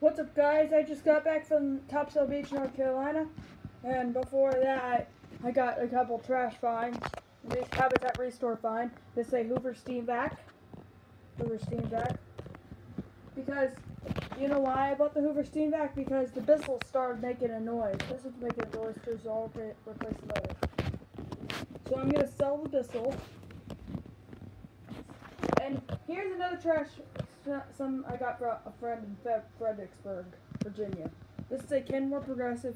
What's up, guys? I just got back from Topsail Beach, North Carolina, and before that I got a couple trash finds. These Habitat Restore find. They say Hoover steamvac. Hoover steamvac. Because, you know why I bought the Hoover steamvac? Because the Bissell started making a noise. This is making a noise too, so I'll replace the motor. So I'm gonna sell the Bissell. And here's another trash. Some I got from a friend in Fredericksburg, Virginia. This is a Kenmore Progressive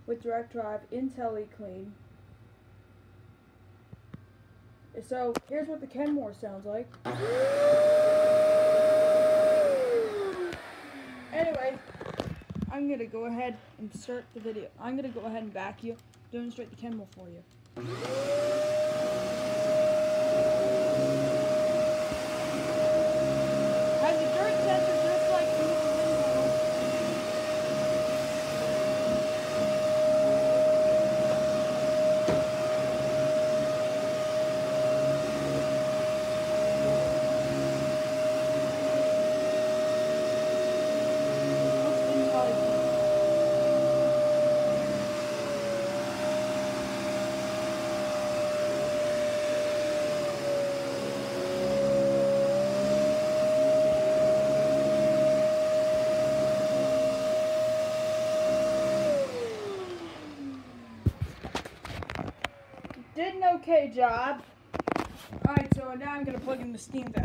with direct drive Intelli clean. So here's what the Kenmore sounds like. Anyway, I'm gonna go ahead and start the video. I'm gonna go ahead and vacuum, demonstrate the Kenmore for you. Has a dirt sensor just like the Hoover window. Did an okay job. Alright, so now I'm going to plug in the steam vac.